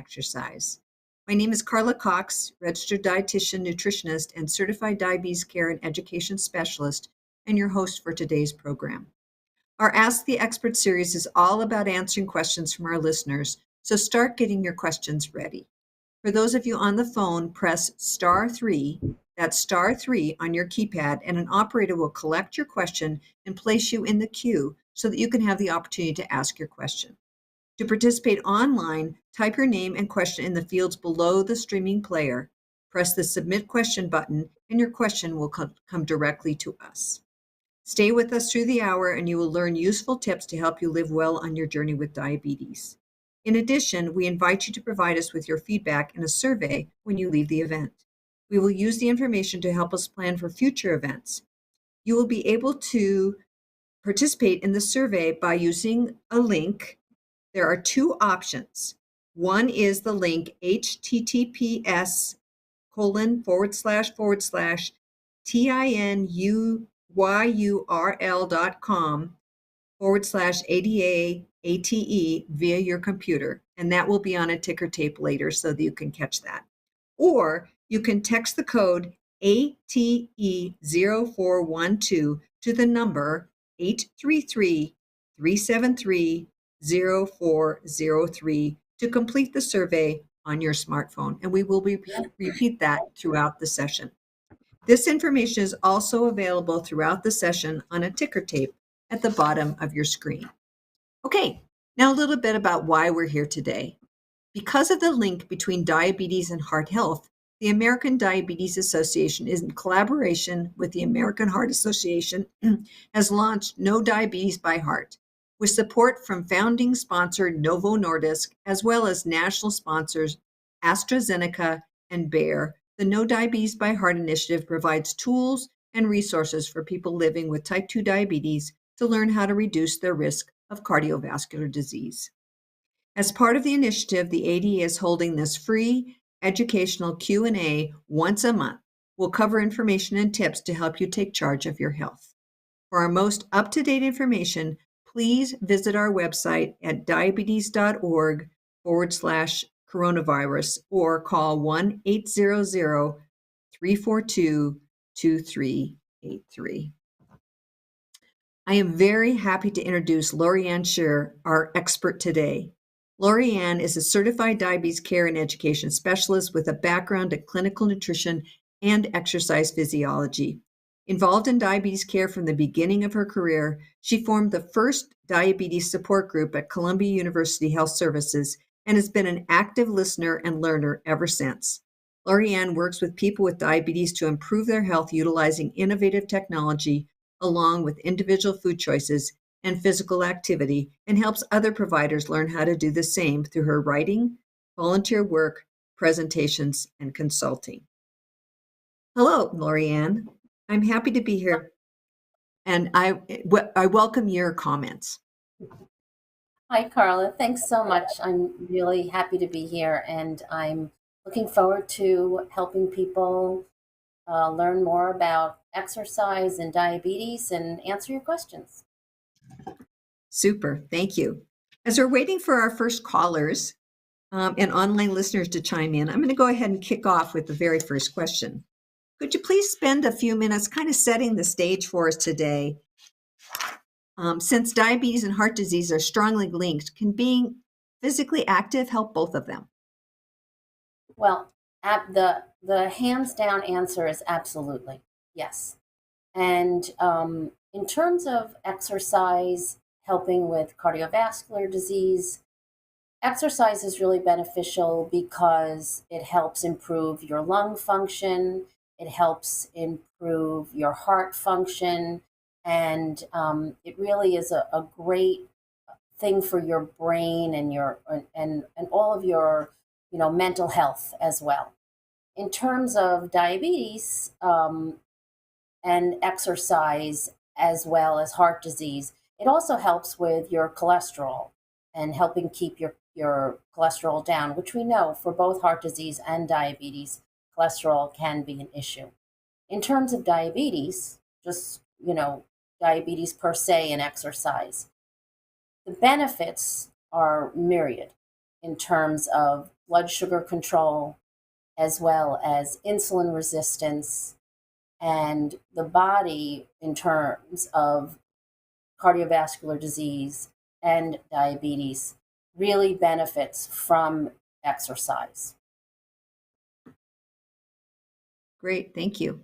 exercise. My name is Carla Cox, registered dietitian, nutritionist, and certified diabetes care and education specialist, and your host for today's program. Our Ask the Expert series is all about answering questions from our listeners, so start getting your questions ready. For those of you on the phone, press *3, that's *3 on your keypad, and an operator will collect your question and place you in the queue so that you can have the opportunity to ask your question. To participate online, type your name and question in the fields below the streaming player, press the Submit Question button, and your question will come directly to us. Stay with us through the hour and you will learn useful tips to help you live well on your journey with diabetes. In addition, we invite you to provide us with your feedback in a survey when you leave the event. We will use the information to help us plan for future events. You will be able to participate in the survey by using a link. There are two options. One is the link https://tinuyurl.com/ADA-ATE via your computer, and that will be on a ticker tape later so that you can catch that. Or you can text the code ATE0412 to the number 833-373-0403 to complete the survey on your smartphone, and we will repeat that throughout the session. This information is also available throughout the session on a ticker tape at the bottom of your screen. Okay, now a little bit about why we're here today. Because of the link between diabetes and heart health, the American Diabetes Association, in collaboration with the American Heart Association, has launched No Diabetes by Heart, with support from founding sponsor Novo Nordisk, as well as national sponsors AstraZeneca and Bayer. The No Diabetes by Heart initiative provides tools and resources for people living with type 2 diabetes to learn how to reduce their risk of cardiovascular disease. As part of the initiative, the ADA is holding this free educational Q&A once a month. We'll cover information and tips to help you take charge of your health. For our most up-to-date information, please visit our website at diabetes.org/coronavirus or call 1-800-342-2383. I am very happy to introduce Lorianne Shear, our expert today. Lorianne is a certified diabetes care and education specialist with a background in clinical nutrition and exercise physiology. Involved in diabetes care from the beginning of her career, she formed the first diabetes support group at Columbia University Health Services and has been an active listener and learner ever since. Lorianne works with people with diabetes to improve their health utilizing innovative technology along with individual food choices and physical activity, and helps other providers learn how to do the same through her writing, volunteer work, presentations, and consulting. Hello, Lorianne. I'm happy to be here, and I welcome your comments. Hi, Carla. Thanks so much. I'm really happy to be here, and I'm looking forward to helping people learn more about exercise and diabetes and answer your questions. Super. Thank you. As we're waiting for our first callers and online listeners to chime in, I'm going to go ahead and kick off with the very first question. Could you please spend a few minutes kind of setting the stage for us today? Since diabetes and heart disease are strongly linked, can being physically active help both of them? Well, the hands down answer is absolutely yes. And in terms of exercise helping with cardiovascular disease, exercise is really beneficial because it helps improve your lung function, it helps improve your heart function, and it really is a great thing for your brain and your and all of your mental health as well. In terms of diabetes and exercise as well as heart disease, it also helps with your cholesterol and helping keep your cholesterol down, which we know for both heart disease and diabetes, cholesterol can be an issue. In terms of diabetes, just, diabetes per se and exercise, the benefits are myriad. in terms of blood sugar control, as well as insulin resistance, and the body in terms of cardiovascular disease and diabetes really benefits from exercise. Great, thank you.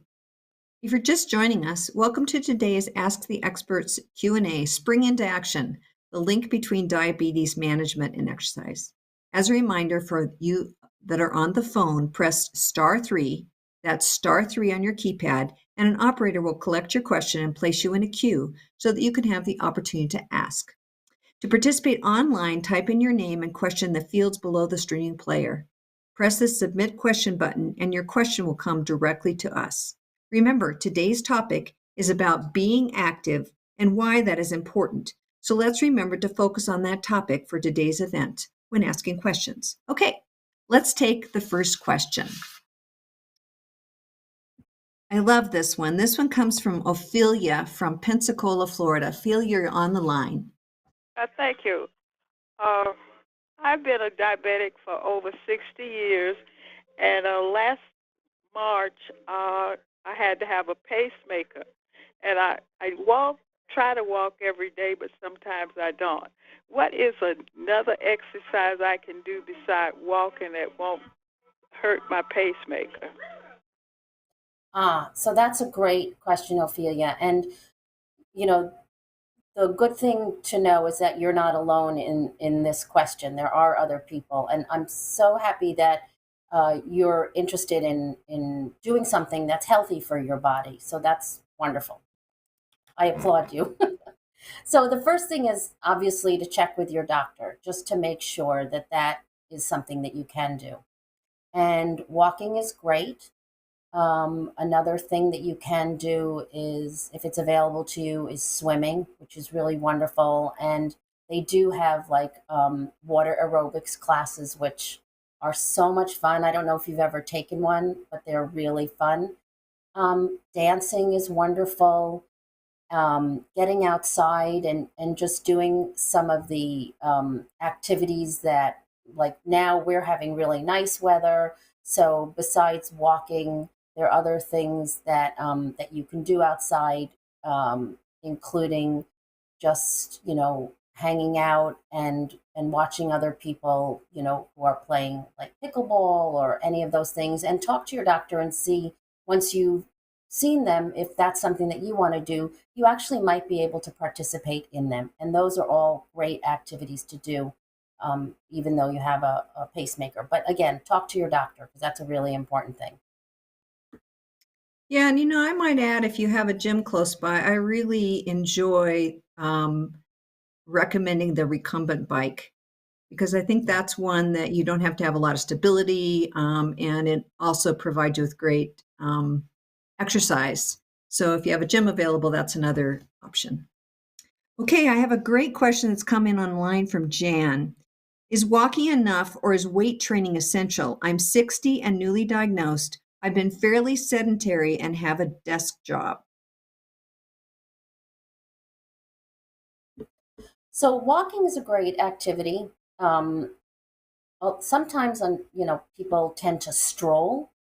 If you're just joining us, welcome to today's Ask the Experts Q&A, Spring into Action, the link between diabetes management and exercise. As a reminder for you that are on the phone, press *3, that's *3 on your keypad, and an operator will collect your question and place you in a queue so that you can have the opportunity to ask. To participate online, type in your name and question in the fields below the streaming player. Press the Submit Question button and your question will come directly to us. Remember, today's topic is about being active and why that is important. So let's remember to focus on that topic for today's event when asking questions. Okay, let's take the first question. I love this one. This one comes from Ophelia from Pensacola, Florida. Ophelia, you're on the line. Thank you. I've been a diabetic for over 60 years, and last March I had to have a pacemaker. And I try to walk every day, but sometimes I don't. What is another exercise I can do besides walking that won't hurt my pacemaker? So that's a great question, Ophelia. And, the good thing to know is that you're not alone in this question. There are other people. And I'm so happy that you're interested in doing something that's healthy for your body. So that's wonderful. I applaud you. So the first thing is obviously to check with your doctor just to make sure that that is something that you can do. And walking is great. Another thing that you can do is, if it's available to you, is swimming, which is really wonderful. And they do have water aerobics classes, which are so much fun. I don't know if you've ever taken one, but they're really fun. Dancing is wonderful. Getting outside and just doing some of the activities that, like now we're having really nice weather. So besides walking, there are other things that that you can do outside, including just hanging out and watching other people who are playing like pickleball or any of those things, and talk to your doctor and see, once you've seen them, if that's something that you want to do, you actually might be able to participate in them. And those are all great activities to do, even though you have a pacemaker. But again, talk to your doctor because that's a really important thing. Yeah, and I might add, if you have a gym close by, I really enjoy recommending the recumbent bike, because I think that's one that you don't have to have a lot of stability, and it also provides you with great exercise. So if you have a gym available, that's another option. Okay, I have a great question that's come in online from Jan. Is walking enough, or is weight training essential? I'm 60 and newly diagnosed. I've been fairly sedentary and have a desk job. So walking is a great activity. Sometimes people tend to stroll.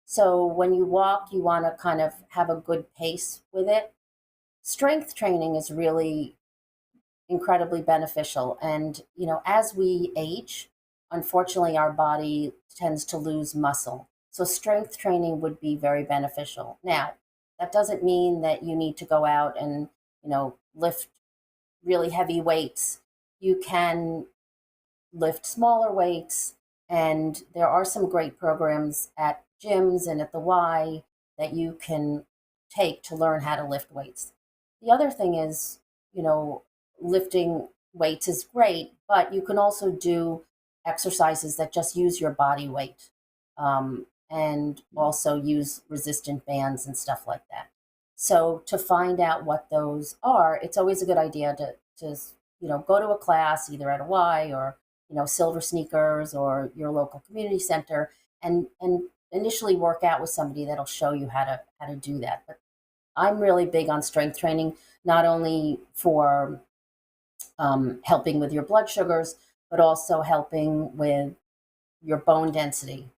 So when you walk, you want to kind of have a good pace with it. Strength training is really incredibly beneficial. And, as we age, unfortunately, our body tends to lose muscle. So strength training would be very beneficial. Now, that doesn't mean that you need to go out and, lift really heavy weights. You can lift smaller weights, and there are some great programs at gyms and at the Y that you can take to learn how to lift weights. The other thing is, lifting weights is great, but you can also do exercises that just use your body weight, and also use resistant bands and stuff like that. So to find out what those are, it's always a good idea to go to a class either at a Y or Silver Sneakers or your local community center, and initially work out with somebody that'll show you how to do that. But I'm really big on strength training, not only for helping with your blood sugars, but also helping with your bone density,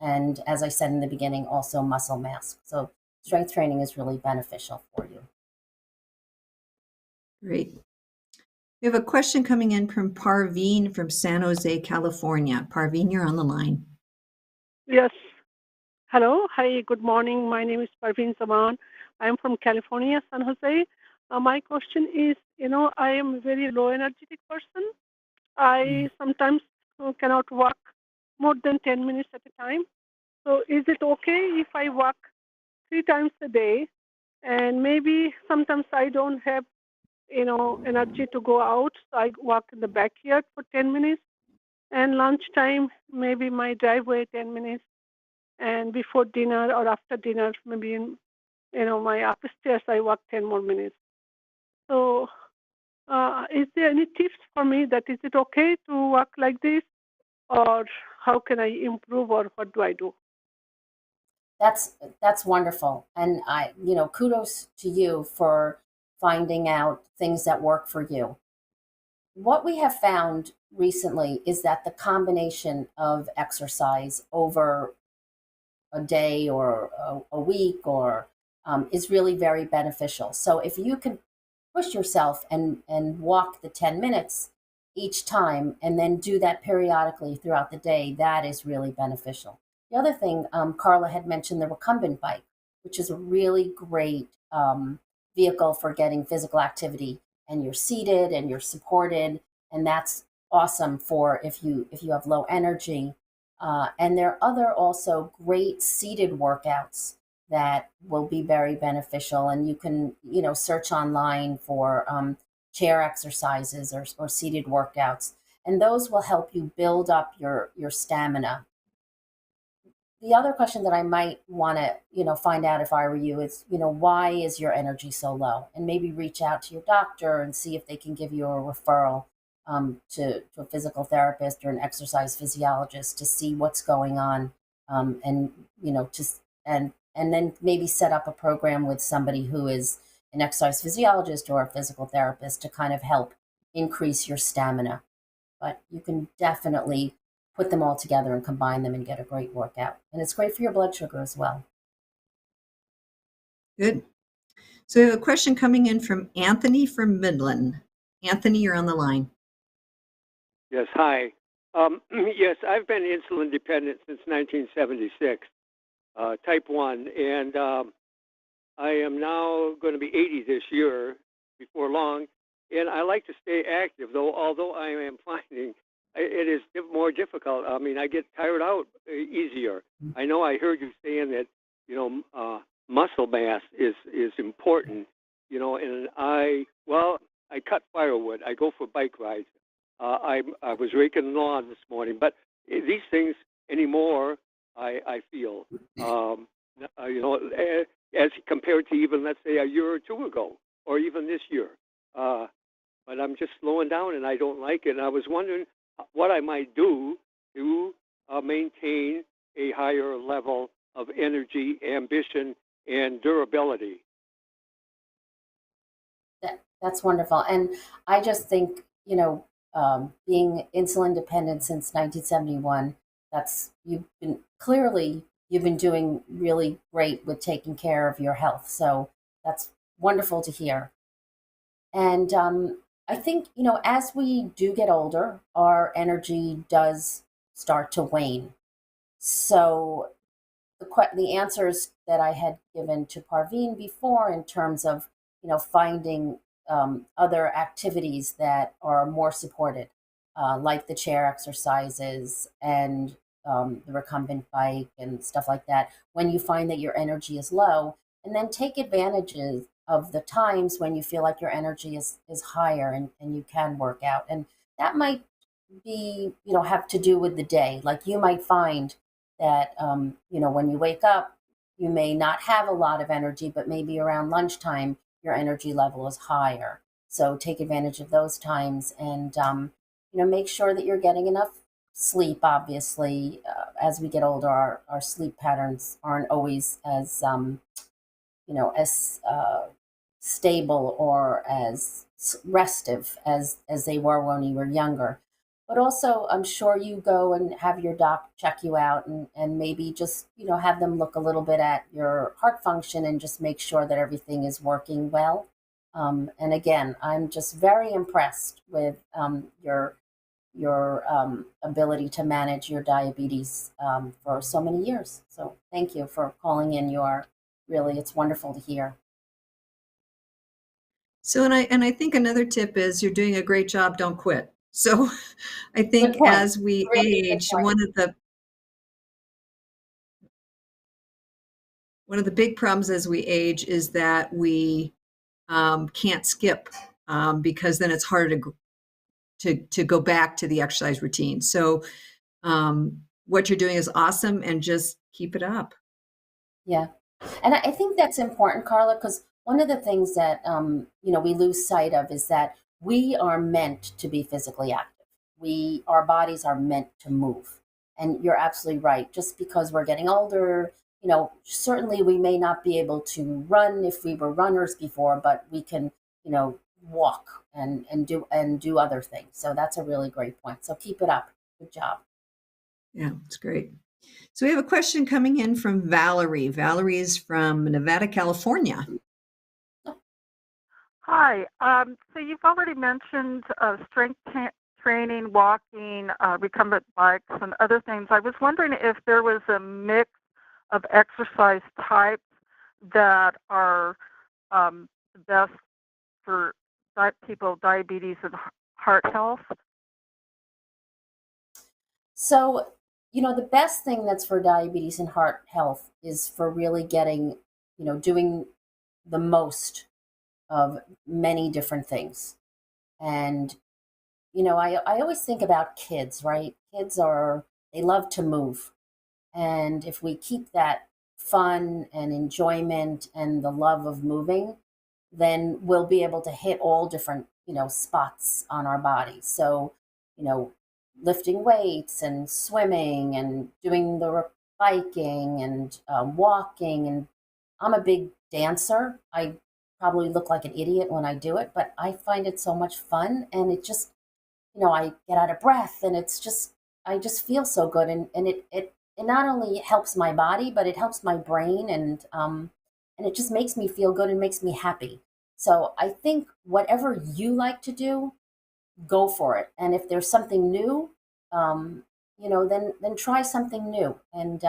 and as I said in the beginning, also muscle mass. So strength training is really beneficial for you. Great. We have a question coming in from Parveen from San Jose, California. Parveen, you're on the line. Yes. Hello. Hi. Good morning. My name is Parveen Zaman. I'm from California, San Jose. My question is, I am a very low energetic person. I sometimes cannot walk more than 10 minutes at a time. So is it okay if I walk 3 times a day? And maybe sometimes I don't have, energy to go out. So I walk in the backyard for 10 minutes. And lunchtime, maybe my driveway 10 minutes. And before dinner or after dinner, maybe in my upstairs, I walk 10 more minutes. So is there any tips for me that is it okay to walk like this, or how can I improve, or what do I do? That's wonderful, and kudos to you for finding out things that work for you. What we have found recently is that the combination of exercise over a day or a week or is really very beneficial. So if you can push yourself and walk the 10 minutes each time and then do that periodically throughout the day, that is really beneficial. The other thing, Carla had mentioned the recumbent bike, which is a really great vehicle for getting physical activity, and you're seated and you're supported, and that's awesome for if you have low energy. And there are other also great seated workouts that will be very beneficial. And you can, search online for chair exercises or seated workouts. And those will help you build up your stamina. The other question that I might want to, find out if I were you is, why is your energy so low? And maybe reach out to your doctor and see if they can give you a referral to a physical therapist or an exercise physiologist to see what's going on, and just and then maybe set up a program with somebody who is an exercise physiologist or a physical therapist to kind of help increase your stamina. But you can definitely put them all together and combine them and get a great workout. And it's great for your blood sugar as well. Good. So we have a question coming in from Anthony from Midland. Anthony, you're on the line. Yes, hi. Yes, I've been insulin dependent since 1976, type 1, and I am now going to be 80 this year before long, and I like to stay active, although I am finding it is more difficult. I mean, I get tired out easier. I know I heard you saying that, muscle mass is important, and I cut firewood. I go for bike rides. I was raking the lawn this morning, but these things anymore, I feel, as compared to even, let's say, a year or two ago, or even this year. But I'm just slowing down, and I don't like it. And I was wondering what I might do to maintain a higher level of energy, ambition, and durability. That's wonderful. And I just think, being insulin dependent since 1971, you've been doing really great with taking care of your health. So that's wonderful to hear. And I think, as we do get older, our energy does start to wane. So the answers that I had given to Parveen before in terms of, finding other activities that are more supported, like the chair exercises and the recumbent bike and stuff like that, when you find that your energy is low, and then take advantages of the times when you feel like your energy is higher, and you can work out. And that might be, have to do with the day. Like you might find that, when you wake up, you may not have a lot of energy, but maybe around lunchtime, your energy level is higher. So take advantage of those times, and, make sure that you're getting enough sleep. Obviously, as we get older, our sleep patterns aren't always as, as stable or as restive as they were when we were younger. But also, I'm sure you go and have your doc check you out and maybe just, have them look a little bit at your heart function and just make sure that everything is working well. And again, I'm just very impressed with your ability to manage your diabetes for so many years. So thank you for calling in. It's wonderful to hear. So, and I think another tip is you're doing a great job, don't quit. So I Good think point. as we Really good age, point. one of the big problems as we age is that we can't skip because then it's harder to go back to the exercise routine. So what you're doing is awesome, and just keep it up. Yeah. And I think that's important, Carla, because one of the things that we lose sight of is that we are meant to be physically active. Our bodies are meant to move. And you're absolutely right. Just because we're getting older, certainly we may not be able to run if we were runners before, but we can, walk and do other things. So that's a really great point. So keep it up. Good job. Yeah, it's great. So we have a question coming in from Valerie. Valerie is from Nevada, California. Hi. So you've already mentioned strength training, walking, recumbent bikes, and other things. I was wondering if there was a mix of exercise types that are best for people with diabetes and heart health. So, the best thing that's for diabetes and heart health is for really getting, doing the most of many different things. And, I always think about kids, right? They love to move. And if we keep that fun and enjoyment and the love of moving, then we'll be able to hit all different, spots on our body. So, you know, lifting weights and swimming and doing the biking and walking. And I'm a big dancer. I probably look like an idiot when I do it, but I find it so much fun. And it just, I get out of breath and I just feel so good. And it not only helps my body, but it helps my brain. And it just makes me feel good and makes me happy. So I think whatever you like to do, go for it. And if there's something new, then try something new. And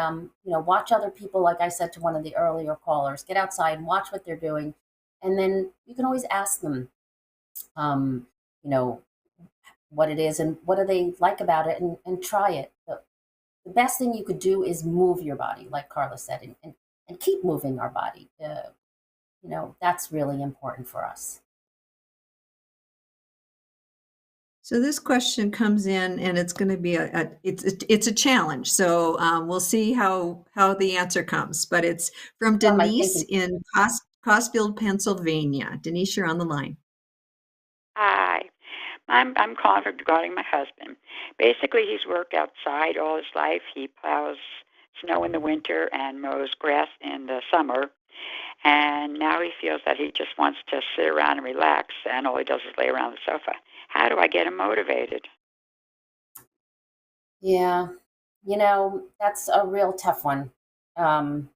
watch other people. Like I said to one of the earlier callers, get outside and watch what they're doing, and then you can always ask them, um, you know, what it is and what do they like about it, and try it. The best thing you could do is move your body, like Carla said, and keep moving our body. That's really important for us. So this question comes in, and it's going to be it's a challenge. So we'll see how the answer comes. But it's from What am I Denise thinking? in Cosfield, Pennsylvania. Denise, you're on the line. Hi. I'm calling regarding my husband. Basically, he's worked outside all his life. He plows snow in the winter and mows grass in the summer. And now he feels that he just wants to sit around and relax, and all he does is lay around the sofa. How do I get him motivated? Yeah, that's a real tough one. And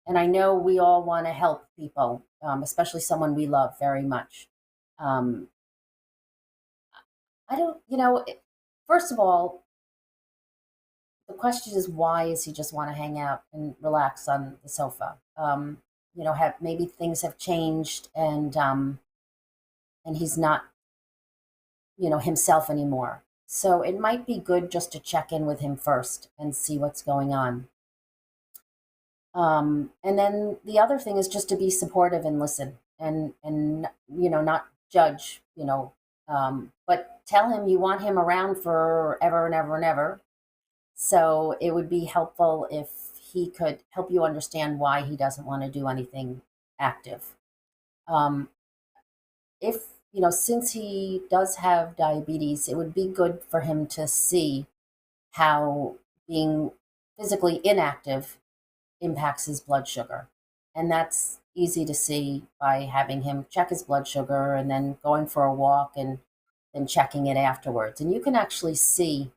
I know we all want to help people, especially someone we love very much. Um, I don't, first of all, the question is, why is he just want to hang out and relax on the sofa? Have maybe things have changed, and he's not, himself anymore. So it might be good just to check in with him first and see what's going on. And then the other thing is just to be supportive and listen, and not judge, but tell him you want him around forever and ever and ever. So it would be helpful if he could help you understand why he doesn't want to do anything active. Um, if since he does have diabetes, it would be good for him to see how being physically inactive impacts his blood sugar. And that's easy to see by having him check his blood sugar and then going for a walk and than checking it afterwards. And you can actually see,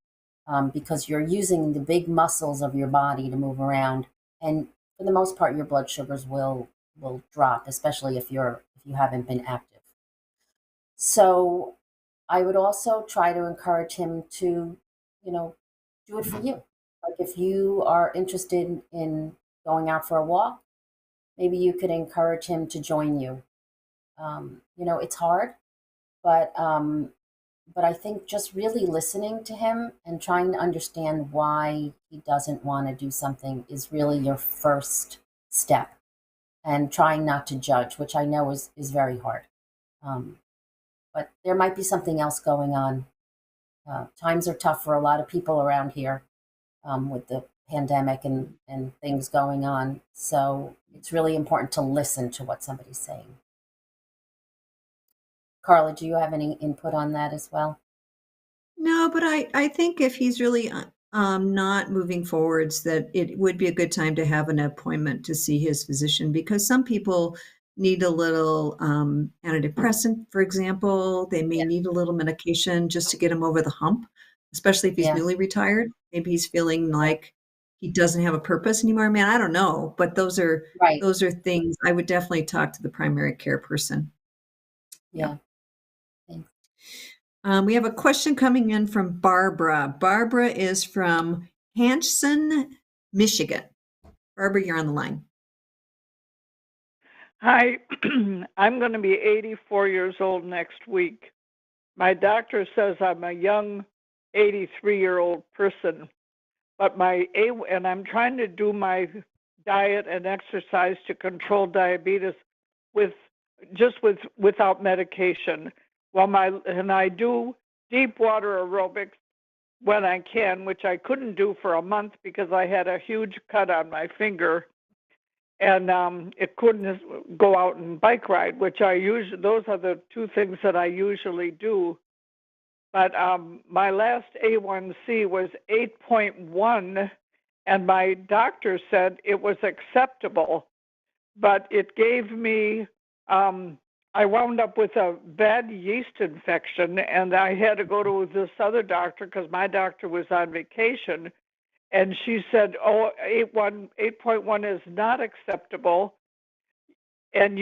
because you're using the big muscles of your body to move around, and for the most part, your blood sugars will drop, especially if you haven't been active. So I would also try to encourage him to, do it for you. Like if you are interested in going out for a walk, maybe you could encourage him to join you. It's hard, but I think just really listening to him and trying to understand why he doesn't want to do something is really your first step. And trying not to judge, which I know is very hard. But there might be something else going on. Times are tough for a lot of people around here with the pandemic and things going on. So it's really important to listen to what somebody's saying. Carla, do you have any input on that as well? No, but I think if he's really not moving forwards, that it would be a good time to have an appointment to see his physician, because some people need a little antidepressant, for example. They may need a little medication just to get him over the hump, especially if he's newly retired. Maybe he's feeling like he doesn't have a purpose anymore. Man, I don't know, but those are things I would definitely talk to the primary care person. Yeah. Thanks. We have a question coming in from Barbara. Barbara is from Hanson, Michigan. Barbara, you're on the line. Hi, I'm going to be 84 years old next week. My doctor says I'm a young 83-year-old person, but and I'm trying to do my diet and exercise to control diabetes without medication. And I do deep water aerobics when I can, which I couldn't do for a month because I had a huge cut on my finger, and it couldn't go out and bike ride, which those are the two things that I usually do. But my last A1C was 8.1, and my doctor said it was acceptable, but it gave me, I wound up with a bad yeast infection, and I had to go to this other doctor because my doctor was on vacation, and she said, 8.1 is not acceptable, and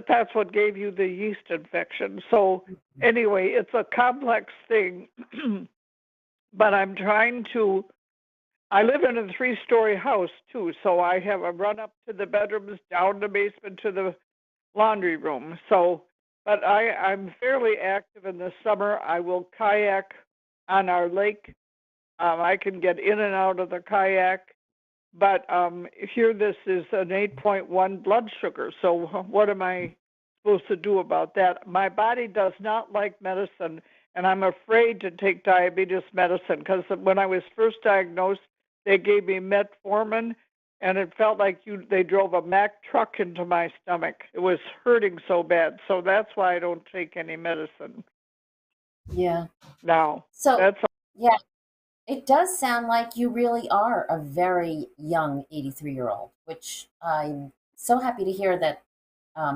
that's what gave you the yeast infection. So anyway, it's a complex thing, but I live in a 3-story house too, so I have a run up to the bedrooms, down the basement to the laundry room. But I'm fairly active in the summer. I will kayak on our lake. I can get in and out of the kayak. But here this is an 8.1 blood sugar. So what am I supposed to do about that? My body does not like medicine, and I'm afraid to take diabetes medicine because when I was first diagnosed, they gave me metformin, and it felt like they drove a Mack truck into my stomach. It was hurting so bad. So that's why I don't take any medicine. Yeah. Now. So yeah. It does sound like you really are a very young 83-year-old, which I'm so happy to hear that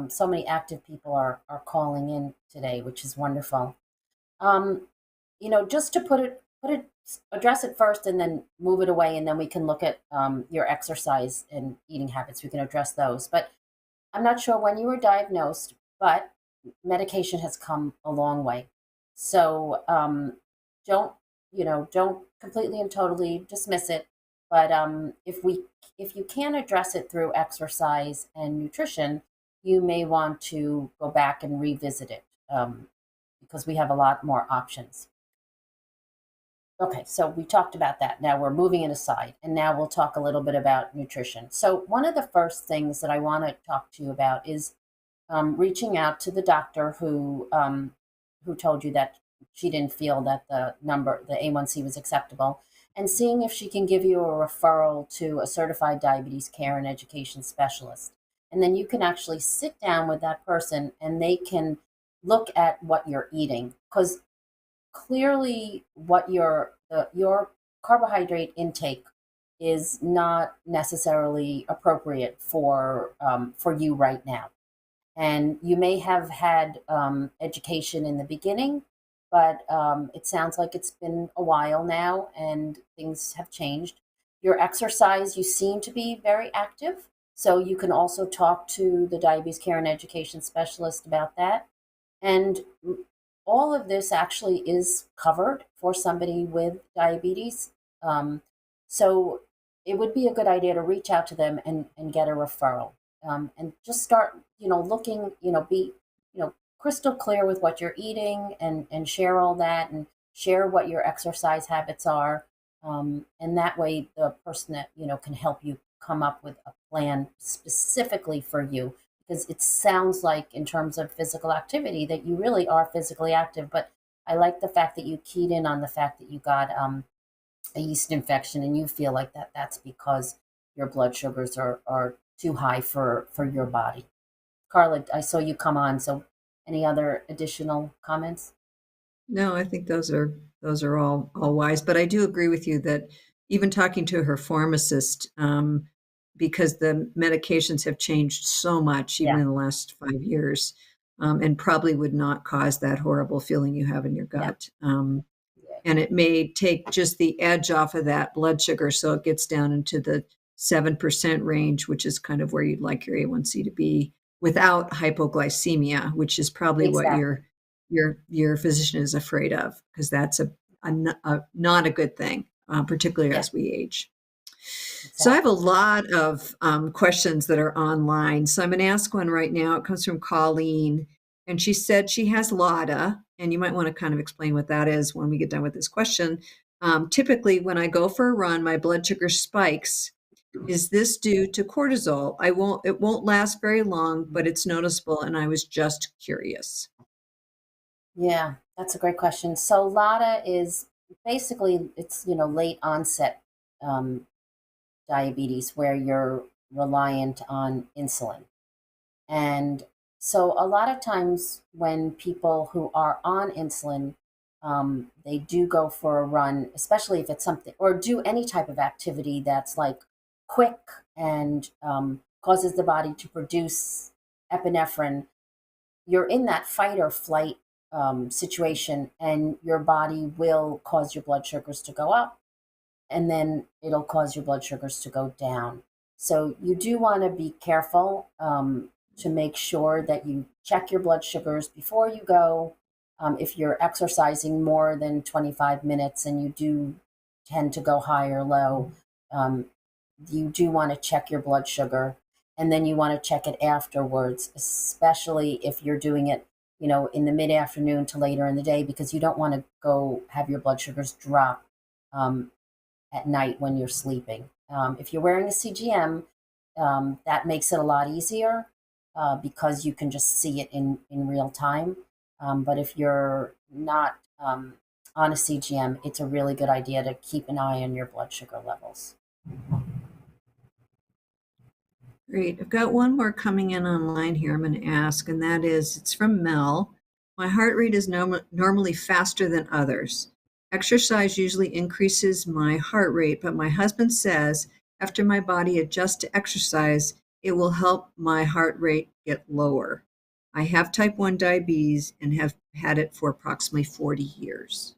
so many active people are calling in today, which is wonderful. Just to address it first and then move it away, and then we can look at your exercise and eating habits. We can address those. But I'm not sure when you were diagnosed, but medication has come a long way. So don't completely and totally dismiss it. But if you can address it through exercise and nutrition, you may want to go back and revisit it because we have a lot more options. Okay, so we talked about that. Now we're moving it aside, and now we'll talk a little bit about nutrition. So one of the first things that I want to talk to you about is reaching out to the doctor who told you that she didn't feel that the A1C was acceptable, and seeing if she can give you a referral to a certified diabetes care and education specialist. And then you can actually sit down with that person and they can look at what you're eating, because clearly what your carbohydrate intake is not necessarily appropriate for you right now. And you may have had education in the beginning, but it sounds like it's been a while now and things have changed. Your exercise, you seem to be very active. So you can also talk to the diabetes care and education specialist about that. And all of this actually is covered for somebody with diabetes. Um, so it would be a good idea to reach out to them and get a referral, and just start, looking, be, crystal clear with what you're eating, and share all that, and share what your exercise habits are. And that way the person that, can help you come up with a plan specifically for you, because it sounds like, in terms of physical activity, that you really are physically active. But I like the fact that you keyed in on the fact that you got a yeast infection, and you feel like that's because your blood sugars are too high for your body. Carla, I saw you come on. So any other additional comments? No, I think those are all wise, but I do agree with you that even talking to her pharmacist, because the medications have changed so much even Yeah. in the last 5 years, and probably would not cause that horrible feeling you have in your Yeah. gut. And it may take just the edge off of that blood sugar, so it gets down into the 7% range, which is kind of where you'd like your A1C to be without hypoglycemia, which is probably what Exactly. your physician is afraid of, because that's not a good thing, particularly Yeah. as we age. So I have a Exactly. lot of questions that are online. So I'm going to ask one right now. It comes from Colleen, and she said she has LADA, and you might want to kind of explain what that is when we get done with this question. Typically, when I go for a run, my blood sugar spikes. Is this due to cortisol? It won't last very long, but it's noticeable, and I was just curious. Yeah, that's a great question. So LADA is basically, it's, late onset um, diabetes, where you're reliant on insulin. And so a lot of times when people who are on insulin, they do go for a run, especially if it's something, or do any type of activity that's like quick, and causes the body to produce epinephrine. You're in that fight or flight situation, and your body will cause your blood sugars to go up, and then it'll cause your blood sugars to go down. So you do want to be careful, to make sure that you check your blood sugars before you go. If you're exercising more than 25 minutes and you do tend to go high or low, um, you do want to check your blood sugar, and then you want to check it afterwards, especially if you're doing it, in the mid afternoon to later in the day, because you don't want to go have your blood sugars drop um, at night when you're sleeping. If you're wearing a CGM, that makes it a lot easier, because you can just see it in real time. But if you're not on a CGM, it's a really good idea to keep an eye on your blood sugar levels. Great. I've got one more coming in online here I'm going to ask, and that is, it's from Mel. My heart rate is normally faster than others. Exercise usually increases my heart rate, but my husband says after my body adjusts to exercise, it will help my heart rate get lower. I have type 1 diabetes and have had it for approximately 40 years.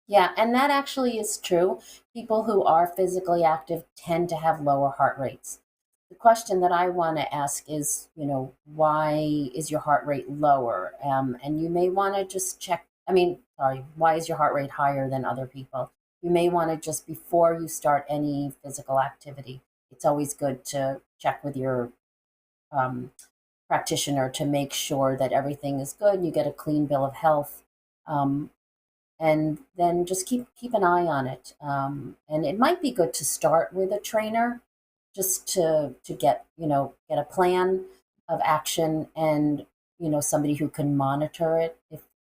Yeah, and that actually is true. People who are physically active tend to have lower heart rates. The question that I want to ask is, why is your heart rate lower? And you may want to just check. I mean, sorry, why is your heart rate higher than other people? You may want to, just before you start any physical activity, it's always good to check with your um, practitioner to make sure that everything is good and you get a clean bill of health. Um, and then just keep an eye on it. And it might be good to start with a trainer, just to get, get a plan of action, and somebody who can monitor it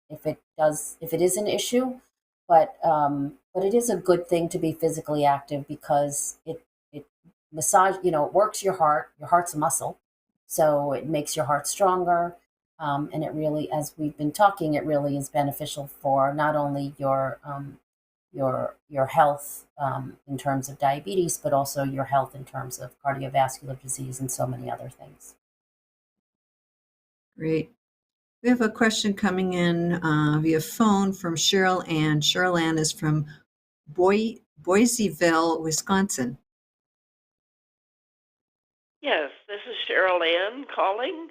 if it is an issue. But it is a good thing to be physically active, because it massage, it works your heart. Your heart's a muscle, so it makes your heart stronger. And it really, as we've been talking, it really is beneficial for not only your health, in terms of diabetes, but also your health in terms of cardiovascular disease and so many other things. Great. We have a question coming in via phone from Cheryl Ann. Cheryl Ann is from Boiseville, Wisconsin. Yes, this is Cheryl Ann calling,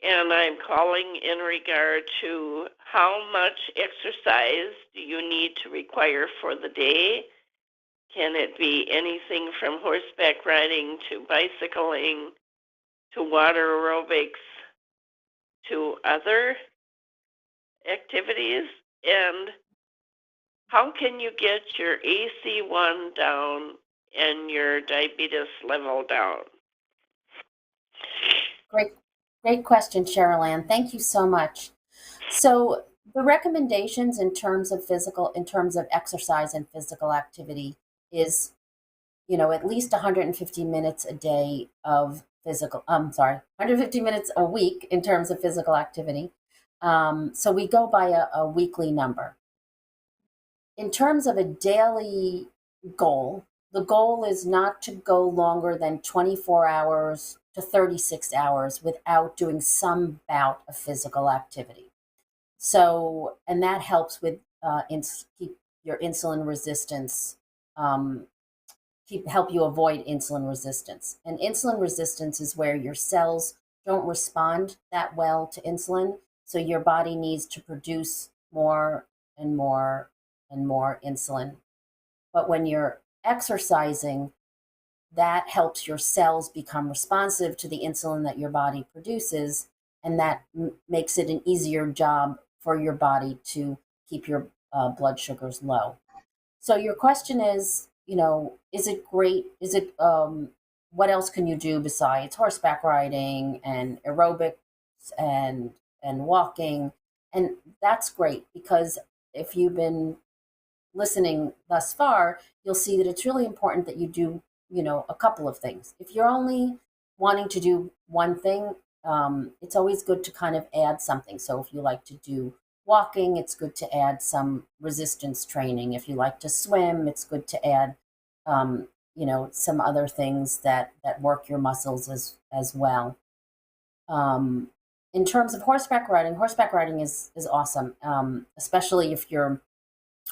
and I'm calling in regard to how much exercise do you need to require for the day? Can it be anything from horseback riding to bicycling to water aerobics to other activities? And how can you get your AC1 down and your diabetes level down? Great question, Cheryl Ann. Thank you so much. So the recommendations in terms of exercise and physical activity is, at least 150 minutes a day of 150 minutes a week in terms of physical activity. So we go by a weekly number. In terms of a daily goal, the goal is not to go longer than 24 hours to 36 hours without doing some bout of physical activity. So, and that helps with keep your insulin resistance, help you avoid insulin resistance. And insulin resistance is where your cells don't respond that well to insulin, so your body needs to produce more and more and more insulin. But when you're exercising, that helps your cells become responsive to the insulin that your body produces, and that makes it an easier job for your body to keep your blood sugars low. So your question is, is it great? What else can you do besides horseback riding and aerobics and walking? And that's great, because if you've been listening thus far, you'll see that it's really important that you do, a couple of things. If you're only wanting to do one thing, it's always good to kind of add something. So if you like to do walking, it's good to add some resistance training. If you like to swim, it's good to add, some other things that work your muscles as well. In terms of horseback riding is awesome, especially if you're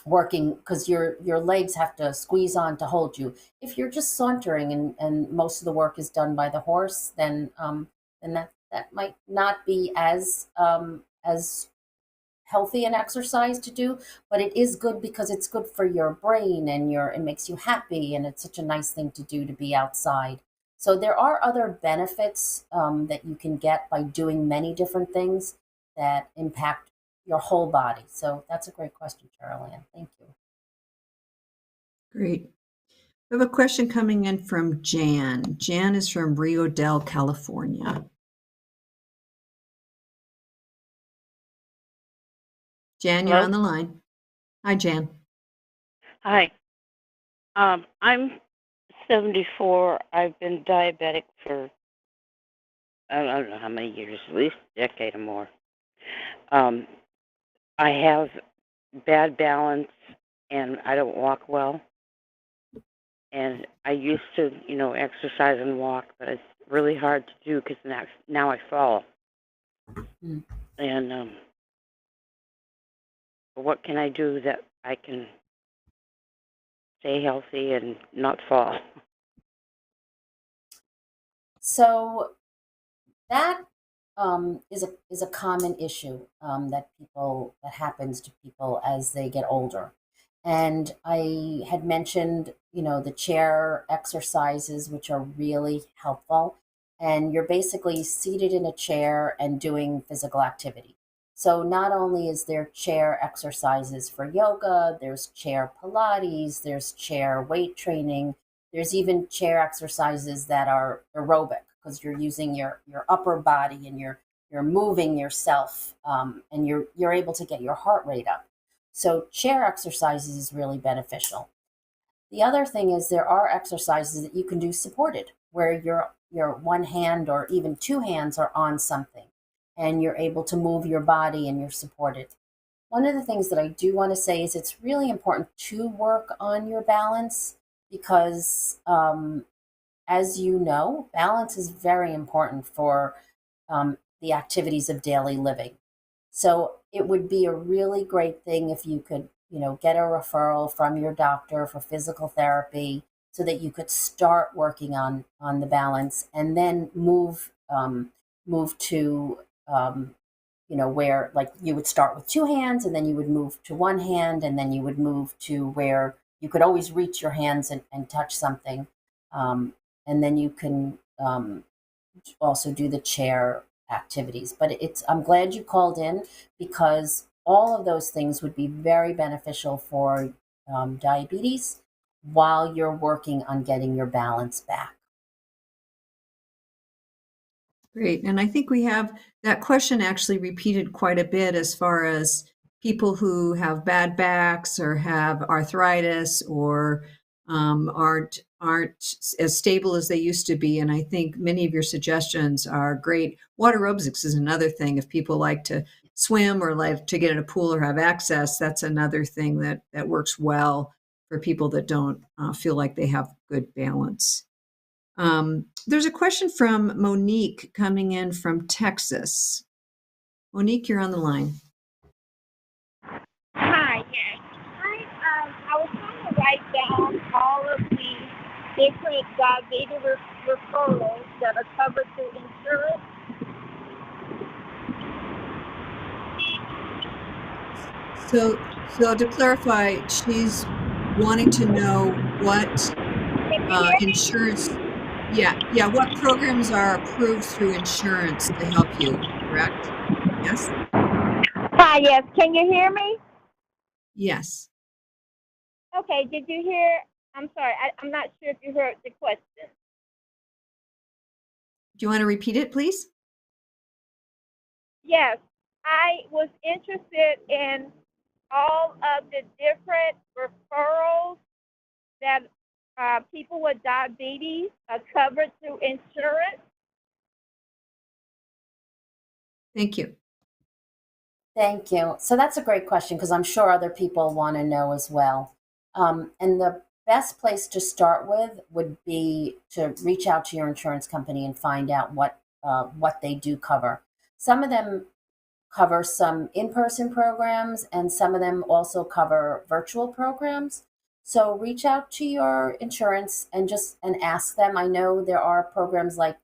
working, because your legs have to squeeze on to hold you. If you're just sauntering and most of the work is done by the horse, then that might not be as healthy an exercise to do, but it is good because it's good for your brain and it makes you happy, and it's such a nice thing to do, to be outside. So there are other benefits that you can get by doing many different things that impact your whole body. So that's a great question, Carol Ann. Thank you. Great. We have a question coming in from Jan. Jan is from Rio Del, California. Jan, you're Hello? on the line. Hi, Jan. Hi. I'm 74. I've been diabetic for, I don't know how many years, at least a decade or more. I have bad balance, and I don't walk well. And I used to, exercise and walk, but it's really hard to do because now I fall. Mm. And what can I do that I can stay healthy and not fall? So that is a common issue that happens to people as they get older. And I had mentioned, the chair exercises, which are really helpful. And you're basically seated in a chair and doing physical activity. So not only is there chair exercises for yoga, there's chair Pilates, there's chair weight training, there's even chair exercises that are aerobic, because you're using your upper body and you're moving yourself, and you're able to get your heart rate up. So chair exercises is really beneficial. The other thing is there are exercises that you can do supported, where your one hand or even two hands are on something, and you're able to move your body and you're supported. One of the things that I do want to say is it's really important to work on your balance, because as you know, balance is very important for the activities of daily living. So it would be a really great thing if you could, get a referral from your doctor for physical therapy so that you could start working on the balance and then move to where like you would start with two hands and then you would move to one hand and then you would move to where you could always reach your hands and touch something. And then you can also do the chair activities. But I'm glad you called in because all of those things would be very beneficial for diabetes while you're working on getting your balance back. Great. And I think we have that question actually repeated quite a bit as far as people who have bad backs or have arthritis or aren't as stable as they used to be. And I think many of your suggestions are great. Water aerobics is another thing. If people like to swim or like to get in a pool or have access, that's another thing that works well for people that don't feel like they have good balance. There's a question from Monique coming in from Texas. Monique, you're on the line. Hi, yes. I was trying to write down all of the different diabetes referrals that are covered through insurance. So to clarify, she's wanting to know what Can you hear me? insurance, what programs are approved through insurance to help you, correct? Yes? Hi, yes. Can you hear me? Yes. Okay, did you hear? I'm sorry, I'm not sure if you heard the question. Do you want to repeat it, please? Yes, I was interested in all of the different referrals that people with diabetes are covered through insurance. Thank you. Thank you. So that's a great question because I'm sure other people want to know as well. And the best place to start with would be to reach out to your insurance company and find out what they do cover. Some of them cover some in-person programs, and some of them also cover virtual programs. So reach out to your insurance and ask them. I know there are programs like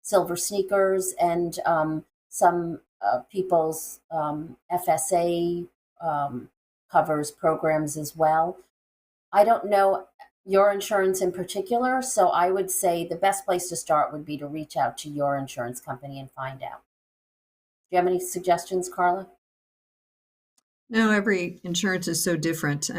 Silver Sneakers and some people's FSA covers programs as well. I don't know your insurance in particular, so I would say the best place to start would be to reach out to your insurance company and find out. Do you have any suggestions, Carla? No, every insurance is so different.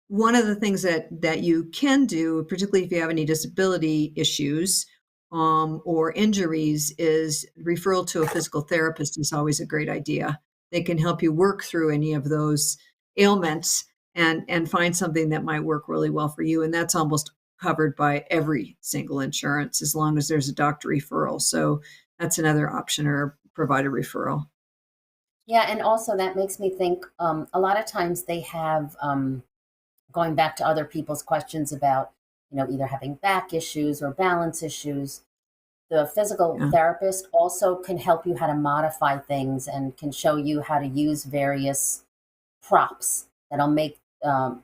One of the things that you can do, particularly if you have any disability issues or injuries, is referral to a physical therapist is always a great idea. They can help you work through any of those ailments and find something that might work really well for you. And that's almost covered by every single insurance as long as there's a doctor referral. So that's another option, or provide a referral. Yeah, and also that makes me think a lot of times they have, going back to other people's questions about, either having back issues or balance issues, the physical Yeah. therapist also can help you how to modify things and can show you how to use various props that'll make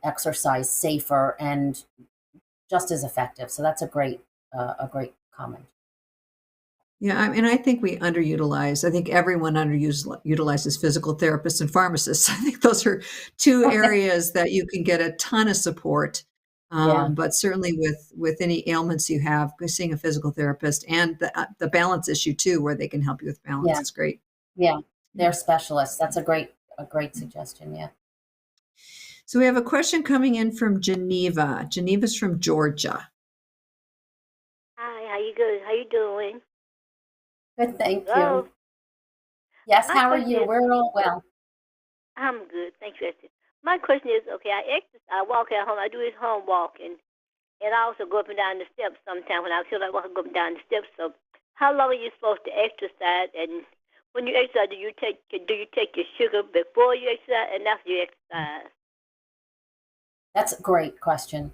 exercise safer and just as effective. So that's a great comment. Yeah, and I think we underutilize. I think everyone underutilizes physical therapists and pharmacists. I think those are two areas that you can get a ton of support. Yeah, But certainly with any ailments you have, seeing a physical therapist and the balance issue too, where they can help you with balance, yeah, is great. yeah. Yeah. They're specialists. That's a great suggestion. Yeah. So we have a question coming in from Geneva. Geneva's from Georgia. Hi, how you doing? Good, thank Hello. you. Yes, My how are question you? is, We're all well. I'm good, thank you. Esther. My question is, okay, I walk at home. I do this home walking, and I also go up and down the steps sometimes when I feel like walking up and down the steps. So, how long are you supposed to exercise? And when you exercise, do you take your sugar before you exercise and after you exercise? That's a great question.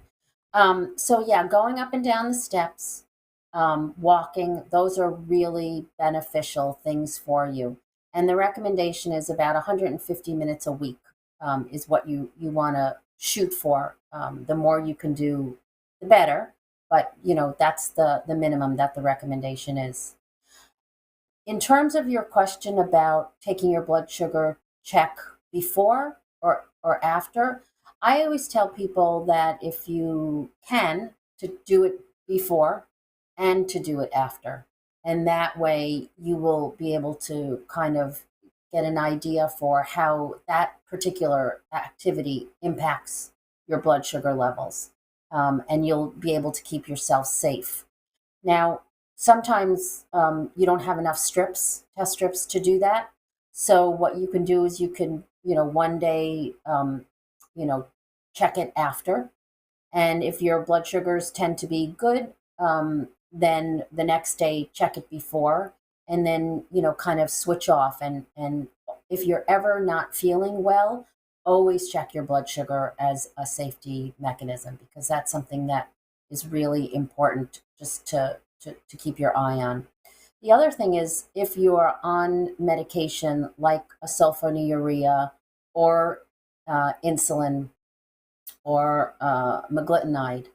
So yeah, going up and down the steps, walking, those are really beneficial things for you. And the recommendation is about 150 minutes a week is what you want to shoot for. The more you can do, the better. But that's the minimum that the recommendation is. In terms of your question about taking your blood sugar check before or after, I always tell people that if you can, to do it before and to do it after. And that way you will be able to kind of get an idea for how that particular activity impacts your blood sugar levels. And you'll be able to keep yourself safe. Now, sometimes you don't have enough test strips to do that. So what you can do is you can, one day, check it after. And if your blood sugars tend to be good, then the next day check it before, and then kind of switch off. And if you're ever not feeling well, always check your blood sugar as a safety mechanism, because that's something that is really important just to keep your eye on. The other thing is, if you are on medication like a sulfonylurea or insulin or meglitide,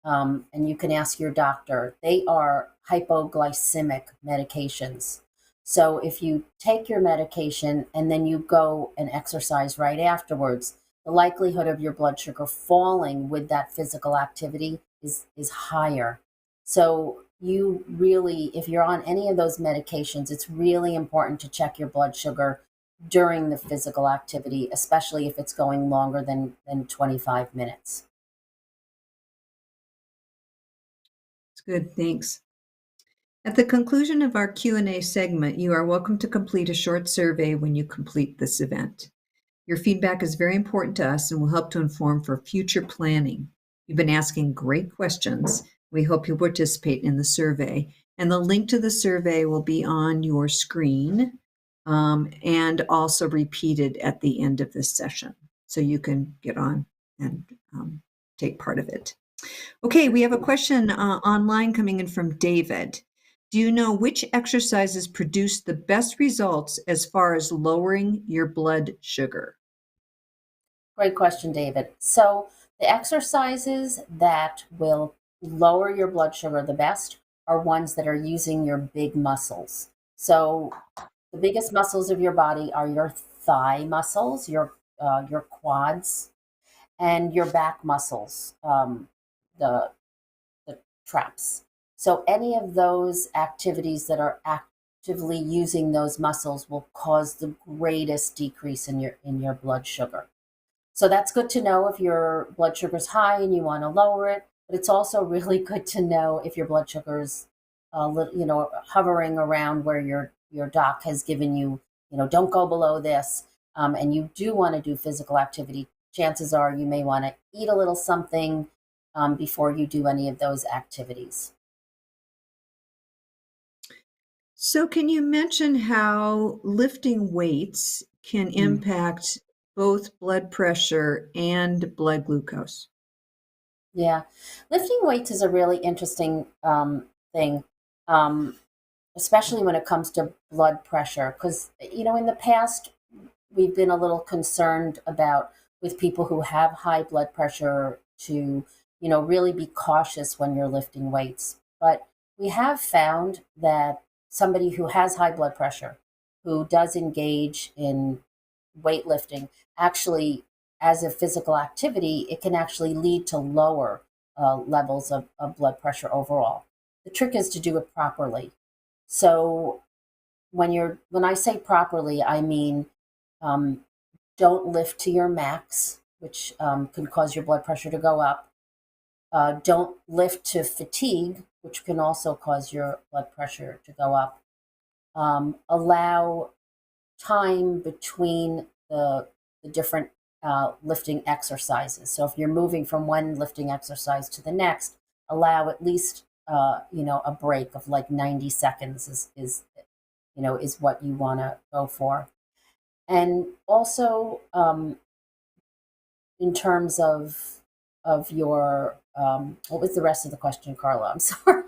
and you can ask your doctor, they are hypoglycemic medications. So if you take your medication and then you go and exercise right afterwards, the likelihood of your blood sugar falling with that physical activity is higher. So you really, if you're on any of those medications, it's really important to check your blood sugar during the physical activity, especially if it's going longer than 25 minutes. That's good, thanks. At the conclusion of our Q&A segment, you are welcome to complete a short survey when you complete this event. Your feedback is very important to us and will help to inform for future planning. You've been asking great questions. We hope you'll participate in the survey. And the link to the survey will be on your screen and also repeated at the end of this session. So you can get on and take part of it. Okay, we have a question online coming in from David. Do you know which exercises produce the best results as far as lowering your blood sugar? Great question, David. So the exercises that will lower your blood sugar the best are ones that are using your big muscles. So the biggest muscles of your body are your thigh muscles, your quads, and your back muscles, the traps. So any of those activities that are actively using those muscles will cause the greatest decrease in your blood sugar. So that's good to know if your blood sugar is high and you want to lower it. But it's also really good to know if your blood sugar is, hovering around where your doc has given you, don't go below this. And you do want to do physical activity. Chances are you may want to eat a little something before you do any of those activities. So can you mention how lifting weights can impact both blood pressure and blood glucose? Yeah, lifting weights is a really interesting thing, especially when it comes to blood pressure, because in the past we've been a little concerned about with people who have high blood pressure to really be cautious when you're lifting weights. But we have found that somebody who has high blood pressure, who does engage in weightlifting, actually, as a physical activity, it can actually lead to lower levels of blood pressure overall. The trick is to do it properly. So when I say properly, I mean don't lift to your max, which can cause your blood pressure to go up. Don't lift to fatigue, which can also cause your blood pressure to go up. Allow time between the different lifting exercises. So if you're moving from one lifting exercise to the next, allow at least a break of like 90 seconds is what you want to go for. And also in terms of your what was the rest of the question, Carla? I'm sorry.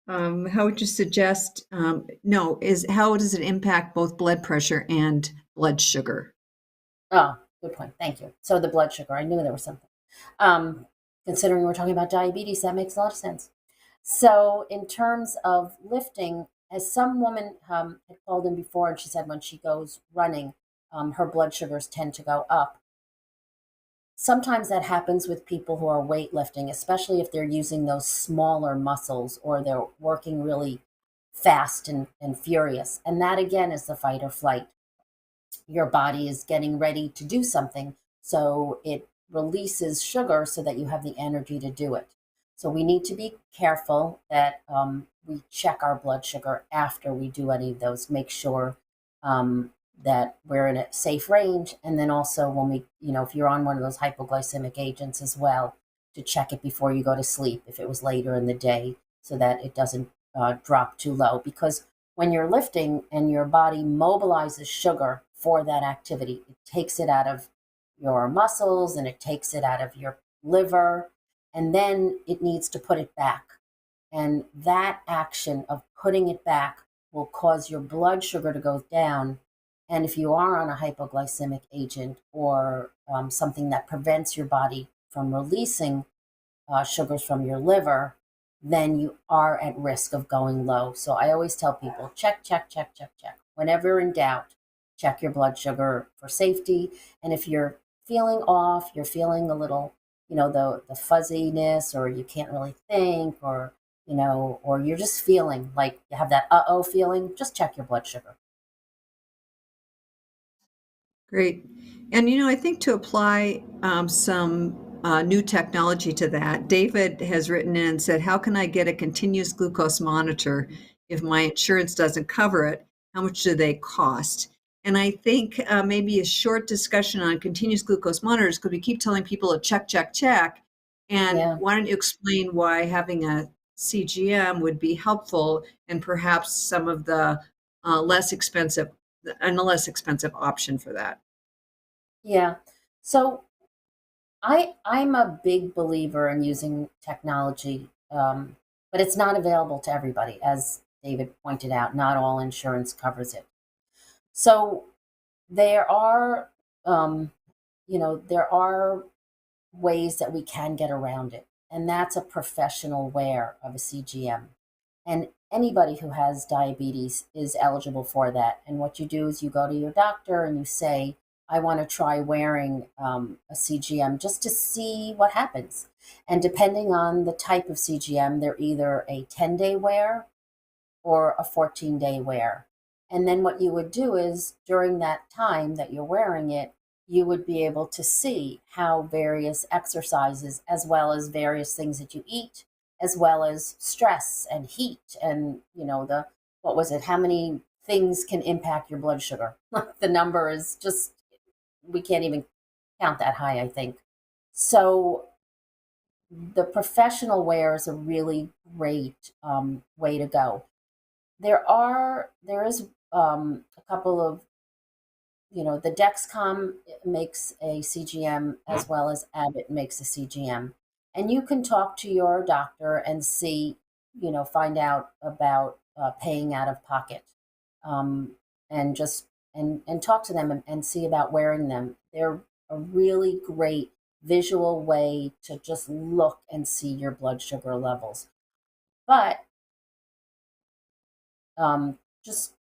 How would you suggest? No, is how does it impact both blood pressure and blood sugar? Oh, good point. Thank you. So the blood sugar, I knew there was something. Um, Considering we're talking about diabetes, that makes a lot of sense. So in terms of lifting, as some woman had called in before, and she said when she goes running, her blood sugars tend to go up. Sometimes that happens with people who are weightlifting, especially if they're using those smaller muscles or they're working really fast and furious. And that again is the fight or flight. Your body is getting ready to do something. So it releases sugar so that you have the energy to do it. So we need to be careful that we check our blood sugar after we do any of those, make sure that we're in a safe range. And then also when we, if you're on one of those hypoglycemic agents as well, to check it before you go to sleep if it was later in the day so that it doesn't drop too low. Because when you're lifting and your body mobilizes sugar for that activity, it takes it out of your muscles and it takes it out of your liver, and then it needs to put it back. And that action of putting it back will cause your blood sugar to go down. And if you are on a hypoglycemic agent or something that prevents your body from releasing sugars from your liver, then you are at risk of going low. So I always tell people check, check, check, check, check. Whenever in doubt, check your blood sugar for safety. And if you're feeling off, you're feeling a little, the fuzziness, or you can't really think, or, or you're just feeling like you have that uh-oh feeling, just check your blood sugar. Great. And, I think to apply some new technology to that, David has written in and said, how can I get a continuous glucose monitor if my insurance doesn't cover it? How much do they cost? And I think maybe a short discussion on continuous glucose monitors, because we keep telling people to check, check, check. And why don't you explain why having a CGM would be helpful and perhaps some of the less expensive option for that? Yeah. So I'm a big believer in using technology, but it's not available to everybody, as David pointed out. Not all insurance covers it. So there are, there are ways that we can get around it, and that's a professional wear of a CGM. And anybody who has diabetes is eligible for that. And what you do is you go to your doctor and you say, I want to try wearing a CGM just to see what happens. And depending on the type of CGM, they're either a 10-day wear or a 14-day wear. And then what you would do is during that time that you're wearing it, you would be able to see how various exercises, as well as various things that you eat, as well as stress and heat and, how many things can impact your blood sugar. The number is just, we can't even count that high, I think. So the professional wear is a really great way to go. There is a couple of, the Dexcom makes a CGM as well as Abbott makes a CGM. And you can talk to your doctor and see, find out about paying out of pocket, and just and talk to them and see about wearing them. They're a really great visual way to just look and see your blood sugar levels. But just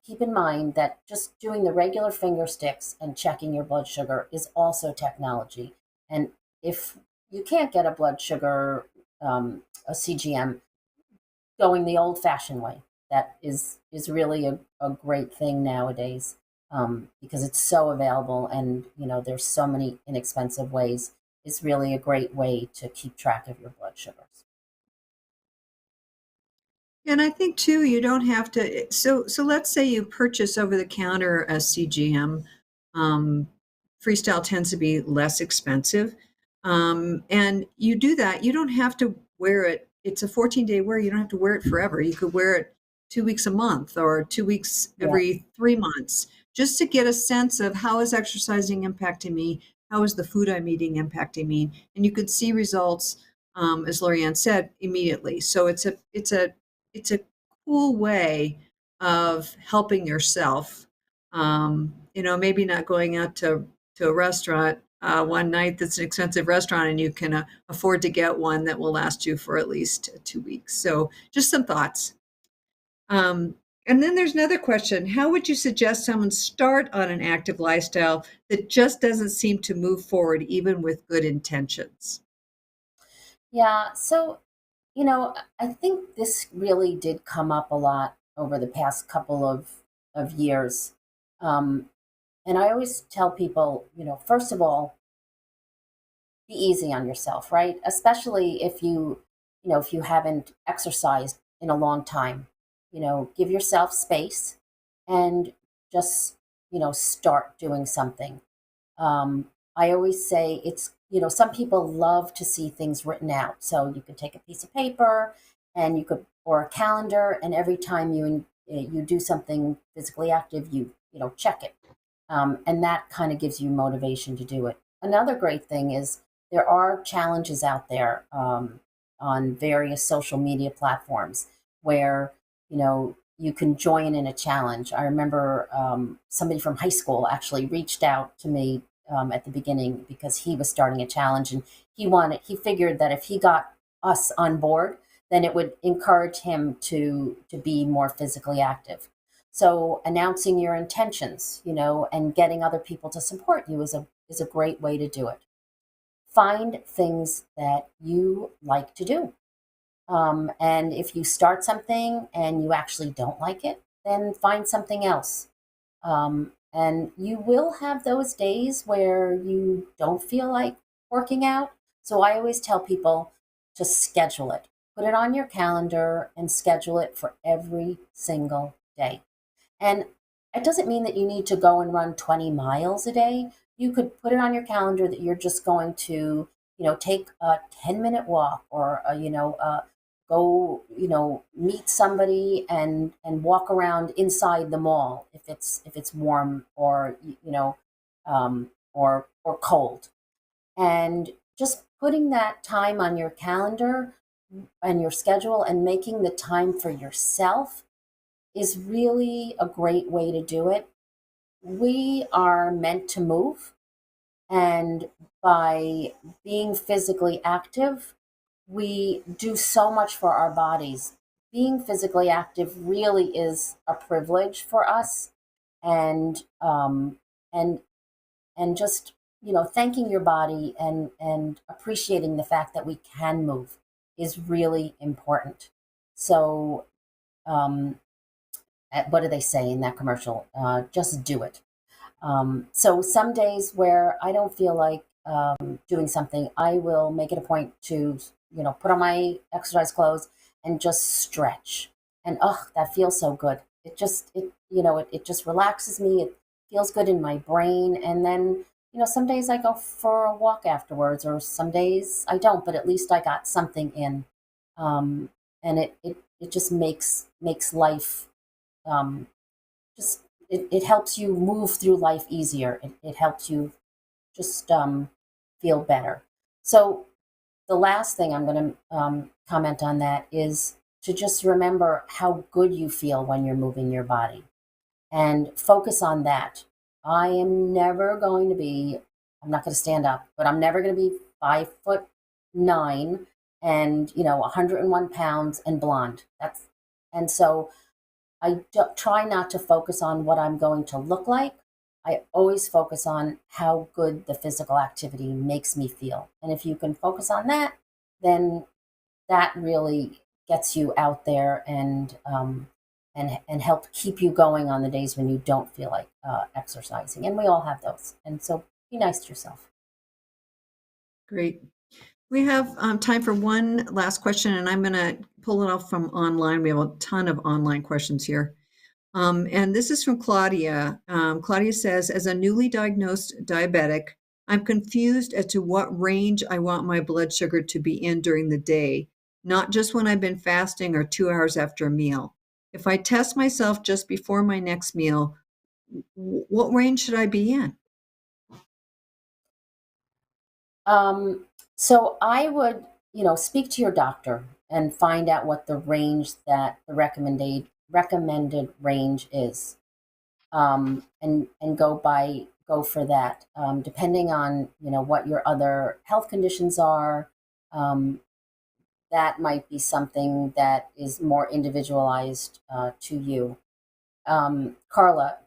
keep in mind that just doing the regular finger sticks and checking your blood sugar is also technology. And if you can't get a blood sugar, a CGM, going the old-fashioned way, that is really a great thing nowadays, because it's so available and there's so many inexpensive ways. It's really a great way to keep track of your blood sugars. And I think too, you don't have to. So let's say you purchase over the counter a CGM. Freestyle tends to be less expensive, and you do that. You don't have to wear it. It's a 14-day wear. You don't have to wear it forever. You could wear it 2 weeks a month or 2 weeks every 3 months, just to get a sense of how is exercising impacting me, how is the food I'm eating impacting me, and you could see results, as Lorianne said, immediately. So it's it's a cool way of helping yourself. Maybe not going out to a restaurant one night that's an expensive restaurant, and you can afford to get one that will last you for at least 2 weeks. So, just some thoughts. Um, and then there's another question. How would you suggest someone start on an active lifestyle that just doesn't seem to move forward, even with good intentions? Yeah, so, I think this really did come up a lot over the past couple of years. Um, and I always tell people, first of all, be easy on yourself, right? Especially if you haven't exercised in a long time. Give yourself space and just, start doing something. I always say some people love to see things written out. So you could take a piece of paper and or a calendar, and every time you do something physically active, check it. And that kind of gives you motivation to do it. Another great thing is there are challenges out there on various social media platforms where you can join in a challenge. I remember somebody from high school actually reached out to me at the beginning because he was starting a challenge, and he figured that if he got us on board, then it would encourage him to be more physically active. So announcing your intentions, and getting other people to support you is a great way to do it. Find things that you like to do. And if you start something and you actually don't like it, then find something else. And you will have those days where you don't feel like working out. So I always tell people to schedule it. Put it on your calendar and schedule it for every single day. And it doesn't mean that you need to go and run 20 miles a day. You could put it on your calendar that you're just going to, take a 10-minute walk, or, go, meet somebody and walk around inside the mall if it's warm or, or cold. And just putting that time on your calendar and your schedule and making the time for yourself is really a great way to do it. We are meant to move, and by being physically active, we do so much for our bodies. Being physically active really is a privilege for us, and and just thanking your body and appreciating the fact that we can move is really important. So um, what do they say in that commercial? Just do it. So some days where I don't feel like doing something, I will make it a point to, put on my exercise clothes and just stretch. And that feels so good. It just relaxes me. It feels good in my brain. And then, some days I go for a walk afterwards, or some days I don't, but at least I got something in. And it just makes life um, just it helps you move through life easier. It helps you just feel better. So the last thing I'm going to comment on that is to just remember how good you feel when you're moving your body, and focus on that. I am never going to be, I'm not going to stand up, but I'm never going to be 5'9" and 101 pounds and blonde. And so try not to focus on what I'm going to look like. I always focus on how good the physical activity makes me feel. And if you can focus on that, then that really gets you out there and help keep you going on the days when you don't feel like exercising. And we all have those. And so be nice to yourself. Great. We have time for one last question, and I'm going to pull it off from online. We have a ton of online questions here. And this is from Claudia. Claudia says, as a newly diagnosed diabetic, I'm confused as to what range I want my blood sugar to be in during the day, not just when I've been fasting or 2 hours after a meal. If I test myself just before my next meal, what range should I be in? So I would speak to your doctor and find out what the range that the recommended range is, and go for that. Depending on what your other health conditions are, that might be something that is more individualized to you. Carla,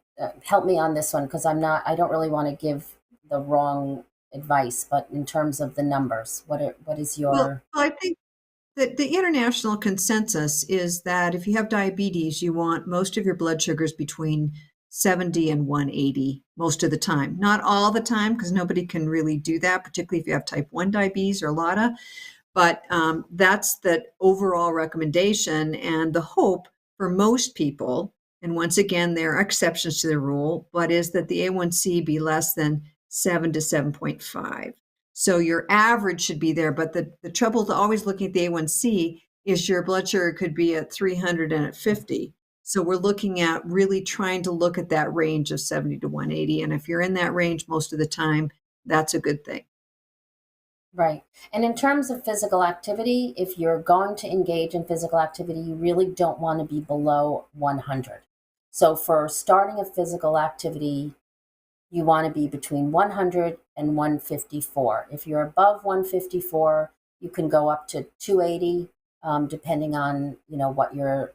help me on this one because I don't really want to give the wrong advice, but in terms of the numbers, what is Well, your I think that the international consensus is that if you have diabetes, you want most of your blood sugars between 70 and 180 most of the time. Not all the time, because nobody can really do that, particularly if you have type 1 diabetes or LATA. But that's the overall recommendation and the hope for most people. And once again, there are exceptions to the rule, but is that the A1C be less than 7 to 7.5. So your average should be there. But the trouble to always looking at the A1C is your blood sugar could be at 300 and at 50. So we're looking at really trying to look at that range of 70 to 180. And if you're in that range most of the time, that's a good thing. right? And in terms of physical activity, if you're going to engage in physical activity, you really don't want to be below 100. So for starting a physical activity, you want to be between 100 and 154. If you're above 154, you can go up to 280, depending on what your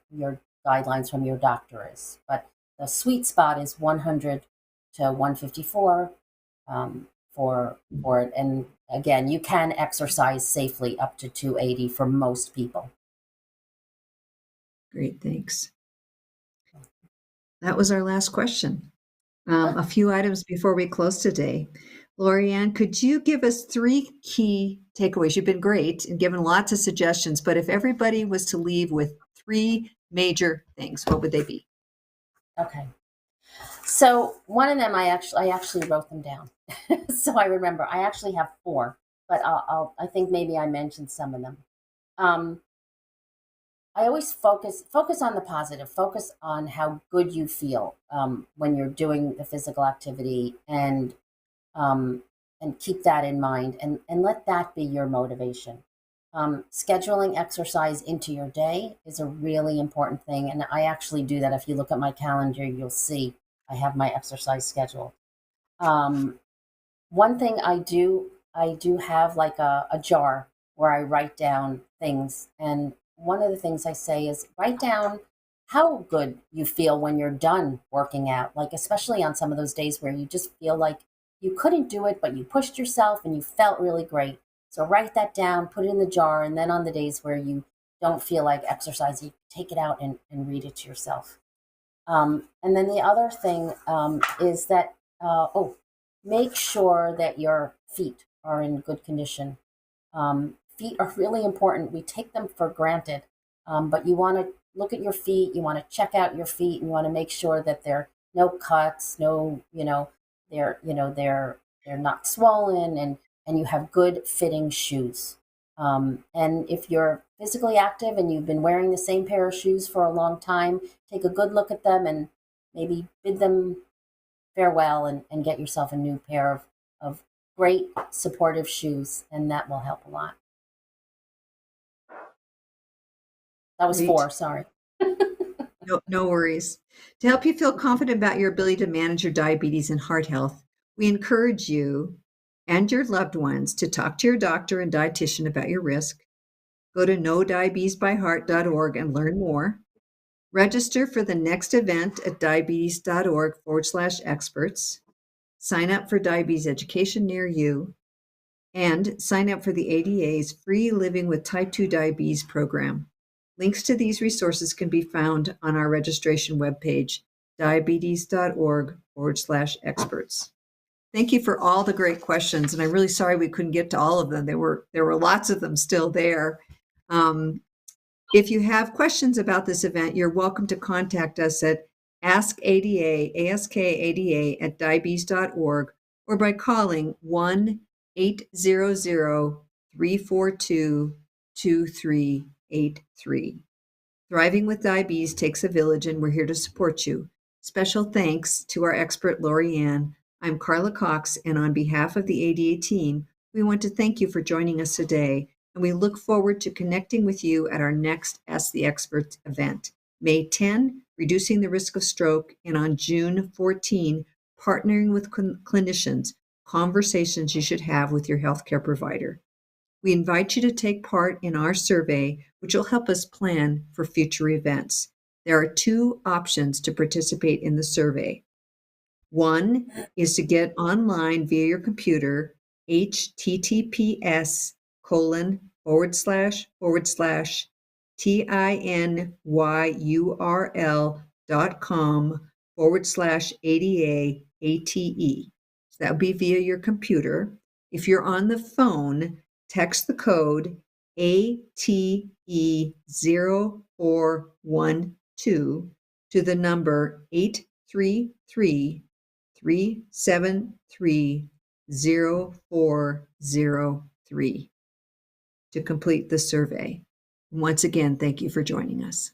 guidelines from your doctor is. But the sweet spot is 100 to 154 for it. And again, you can exercise safely up to 280 for most people. Great, thanks. That was our last question. A few items before we close today. Lorianne, could you give us 3 key takeaways? You've been great and given lots of suggestions, but if everybody was to leave with 3 major things, what would they be? Okay. So one of them, I actually wrote them down, so I remember. I actually have 4, but I think maybe I mentioned some of them. I always focus on the positive. Focus on how good you feel when you're doing the physical activity, and keep that in mind, and let that be your motivation. Scheduling exercise into your day is a really important thing, and I actually do that. If you look at my calendar, you'll see I have my exercise schedule. One thing I do have like a jar where I write down things, and one of the things I say is write down how good you feel when you're done working out, like especially on some of those days where you just feel like you couldn't do it, but you pushed yourself and you felt really great. So write that down, put it in the jar, and then on the days where you don't feel like exercising, take it out and read it to yourself. And then the other thing is that, make sure that your feet are in good condition. Feet are really important. We take them for granted, but you want to look at your feet. You want to check out your feet, and you want to make sure that there are no cuts, they're not swollen, and you have good fitting shoes. And if you're physically active and you've been wearing the same pair of shoes for a long time, take a good look at them and maybe bid them farewell, and get yourself a new pair of great supportive shoes, and that will help a lot. That was Great. 4, sorry. No worries. To help you feel confident about your ability to manage your diabetes and heart health, we encourage you and your loved ones to talk to your doctor and dietitian about your risk. Go to knowdiabetesbyheart.org and learn more. Register for the next event at diabetes.org/experts. Sign up for diabetes education near you, and sign up for the ADA's free Living with Type 2 Diabetes program. Links to these resources can be found on our registration webpage, diabetes.org/experts. Thank you for all the great questions, and I'm really sorry we couldn't get to all of them. There were lots of them still there. If you have questions about this event, you're welcome to contact us at askada@diabetes.org, or by calling 1-800-342-2383. Thriving with diabetes takes a village, and we're here to support you. Special thanks to our expert, Lorianne. I'm Carla Cox, and on behalf of the ADA team, we want to thank you for joining us today and we look forward to connecting with you at our next Ask the Experts event. May 10, Reducing the Risk of Stroke, and on June 14, Partnering with Clinicians, Conversations You Should Have with Your Healthcare Provider. We invite you to take part in our survey, which will help us plan for future events. There are 2 options to participate in the survey. One is to get online via your computer, https://tinyurl.com/ADA-ATE. So that would be via your computer. If you're on the phone, text the code ATE0412 to the number 833-373-0403 to complete the survey. Once again, thank you for joining us.